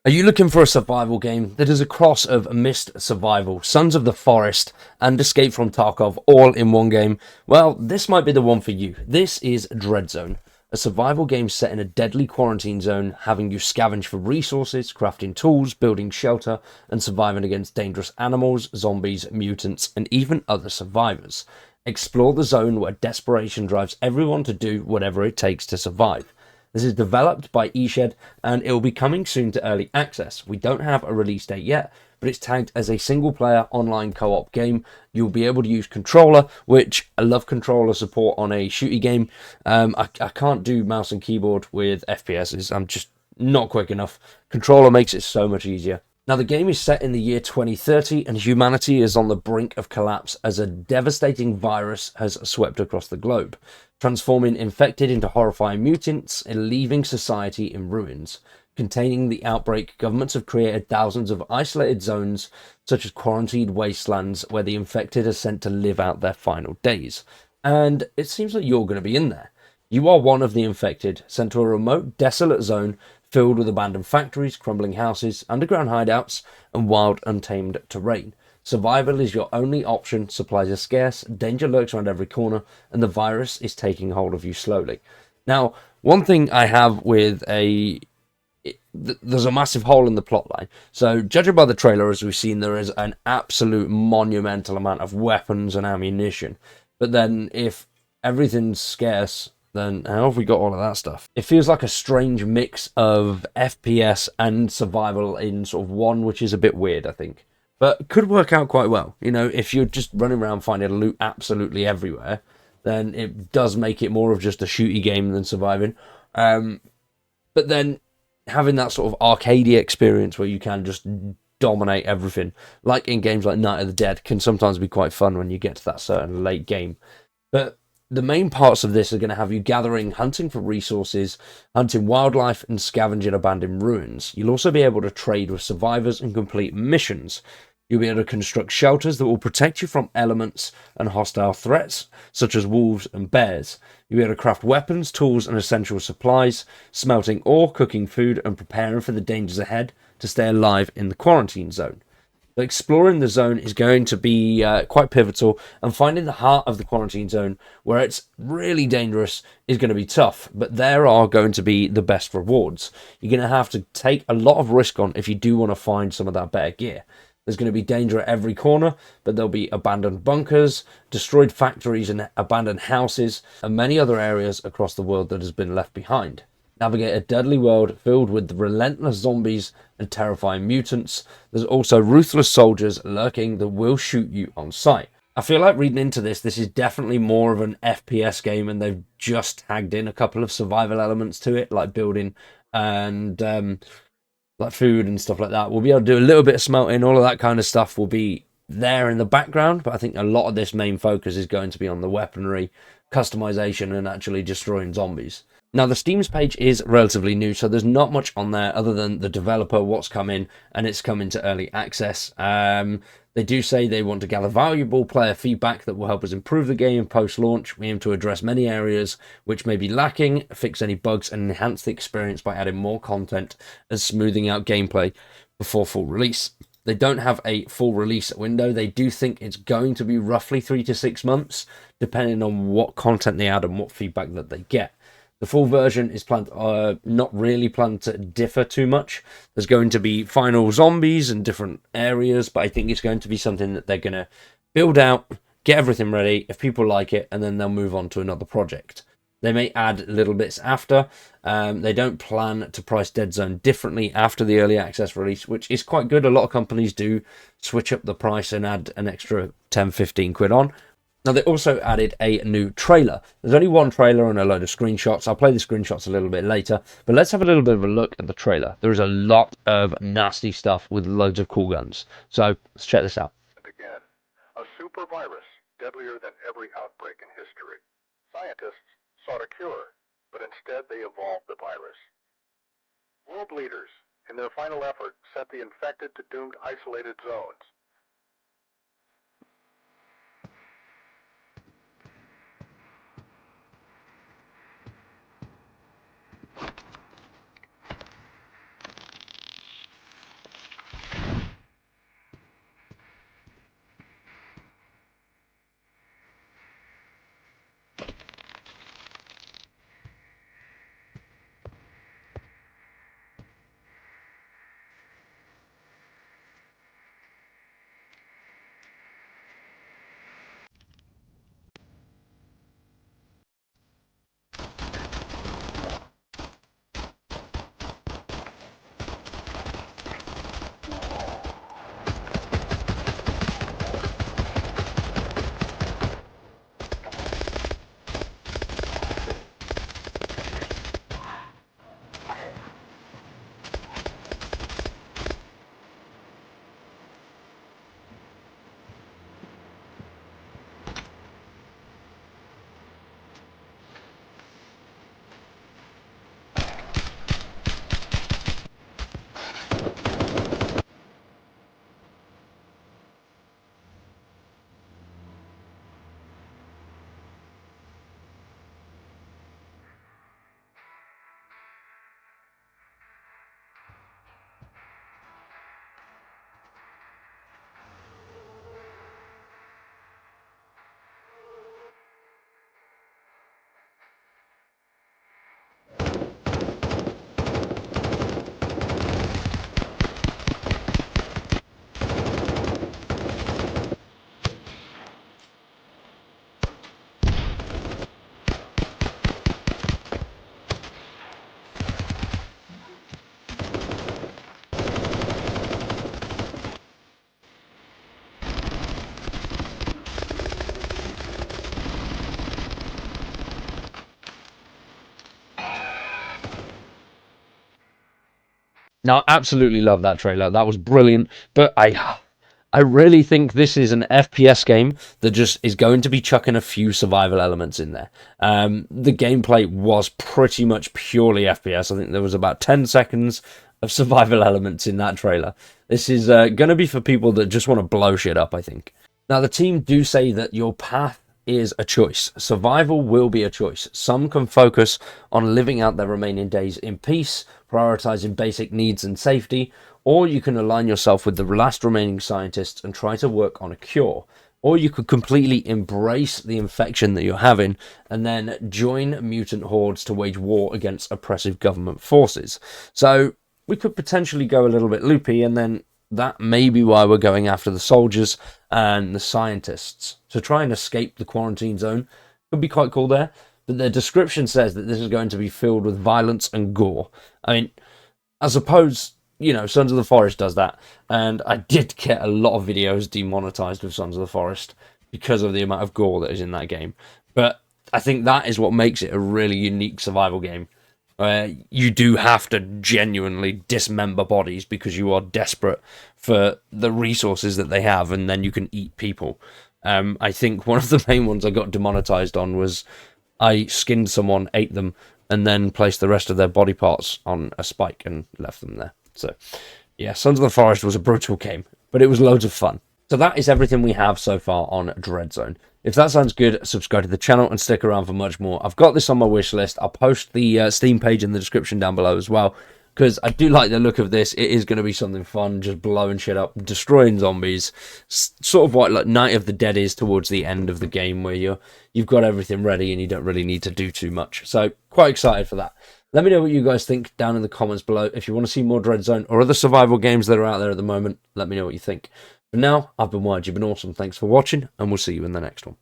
Are you looking for a survival game that is a cross of Myst Survival, Sons of the Forest, and Escape from Tarkov all in one game? Well, this might be the one for you. This is DreadZone, a survival game set in a deadly quarantine zone, having you scavenge for resources, crafting tools, building shelter, and surviving against dangerous animals, zombies, mutants, and even other survivors. Explore the zone where desperation drives everyone to do whatever it takes to survive. This is developed by eShed and it will be coming soon to early access. We don't have a release date yet, but it's tagged as a single player online co-op game. You'll be able to use controller, which I love controller support on a shooty game. I can't do mouse and keyboard with FPSs. I'm just not quick enough. Controller makes it so much easier. Now, the game is set in the year 2030, and humanity is on the brink of collapse as a devastating virus has swept across the globe, transforming infected into horrifying mutants and leaving society in ruins. Containing the outbreak, governments have created thousands of isolated zones, such as quarantined wastelands, where the infected are sent to live out their final days. And it seems like you're going to be in there. You are one of the infected, sent to a remote, desolate zone filled with abandoned factories, crumbling houses, underground hideouts, and wild, untamed terrain. Survival is your only option, supplies are scarce, danger lurks around every corner, and the virus is taking hold of you slowly. Now, one thing I have with there's a massive hole in the plotline. So, judging by the trailer, as we've seen, there is an absolute monumental amount of weapons and ammunition. But then, if everything's scarce, then how have we got all of that stuff? It feels like a strange mix of FPS and survival in sort of one, which is a bit weird, I think. But could work out quite well. You know, if you're just running around finding loot absolutely everywhere, then it does make it more of just a shooty game than surviving. But then having that sort of arcadey experience where you can just dominate everything, like in games like Night of the Dead, can sometimes be quite fun when you get to that certain late game. But the main parts of this are going to have you gathering, hunting for resources, hunting wildlife, and scavenging abandoned ruins. You'll also be able to trade with survivors and complete missions. You'll be able to construct shelters that will protect you from elements and hostile threats, such as wolves and bears. You'll be able to craft weapons, tools, and essential supplies, smelting ore, cooking food, and preparing for the dangers ahead to stay alive in the quarantine zone. But exploring the zone is going to be quite pivotal, and finding the heart of the quarantine zone, where it's really dangerous, is going to be tough. But there are going to be the best rewards. You're going to have to take a lot of risk on if you do want to find some of that better gear. There's going to be danger at every corner, but there'll be abandoned bunkers, destroyed factories and abandoned houses, and many other areas across the world that has been left behind. Navigate a deadly world filled with relentless zombies and terrifying mutants. There's also ruthless soldiers lurking that will shoot you on sight. I feel like reading into this is definitely more of an FPS game, and they've just tagged in a couple of survival elements to it, like building and like food and stuff like that. We'll be able to do a little bit of smelting, all of that kind of stuff will be there in the background, but I think a lot of this main focus is going to be on the weaponry, customization, and actually destroying zombies. Now, the Steam's page is relatively new, so there's not much on there other than the developer, what's coming, and it's coming to early access. They do say they want to gather valuable player feedback that will help us improve the game post-launch. We aim to address many areas which may be lacking, fix any bugs, and enhance the experience by adding more content and smoothing out gameplay before full release. They don't have a full release window. They do think it's going to be roughly 3 to 6 months, depending on what content they add and what feedback that they get. The full version is planned, not really planned to differ too much. There's going to be final zombies in different areas, but I think it's going to be something that they're going to build out, get everything ready, if people like it, and then they'll move on to another project. They may add little bits after. They don't plan to price DreadZone differently after the early access release, which is quite good. A lot of companies do switch up the price and add an extra 10-15 quid on. Now, they also added a new trailer. There's only one trailer and a load of screenshots. I'll play the screenshots a little bit later, but let's have a little bit of a look at the trailer. There is a lot of nasty stuff with loads of cool guns. So, let's check this out. Again, a super virus, deadlier than every outbreak in history. Scientists sought a cure, but instead they evolved the virus. World leaders, in their final effort, sent the infected to doomed isolated zones. Now, I absolutely love that trailer. That was brilliant. But I really think this is an FPS game that just is going to be chucking a few survival elements in there. The gameplay was pretty much purely FPS. I think there was about 10 seconds of survival elements in that trailer. This is going to be for people that just want to blow shit up, I think. Now, the team do say that your path is a choice. Survival will be a choice. Some can focus on living out their remaining days in peace, prioritizing basic needs and safety, or you can align yourself with the last remaining scientists and try to work on a cure. Or you could completely embrace the infection that you're having and then join mutant hordes to wage war against oppressive government forces. So we could potentially go a little bit loopy, and then that may be why we're going after the soldiers and the scientists to try and escape the quarantine zone. Could be quite cool there, but the description says that this is going to be filled with violence and gore. I mean, I suppose, you know, Sons of the Forest does that, and I did get a lot of videos demonetized with Sons of the Forest because of the amount of gore that is in that game. But I think that is what makes it a really unique survival game. You do have to genuinely dismember bodies because you are desperate for the resources that they have, and then you can eat people. I think one of the main ones I got demonetized on was I skinned someone, ate them, and then placed the rest of their body parts on a spike and left them there. So, yeah, Sons of the Forest was a brutal game, but it was loads of fun. So that is everything we have so far on DreadZone. If that sounds good, subscribe to the channel and stick around for much more. I've got this on my wish list. I'll post the Steam page in the description down below as well, because I do like the look of this. It is going to be something fun, just blowing shit up, destroying zombies. Sort of what like Night of the Dead is towards the end of the game, where you've got everything ready and you don't really need to do too much. So quite excited for that. Let me know what you guys think down in the comments below. If you want to see more DreadZone or other survival games that are out there at the moment, let me know what you think. For now, I've been Wyatt, you've been awesome. Thanks for watching, and we'll see you in the next one.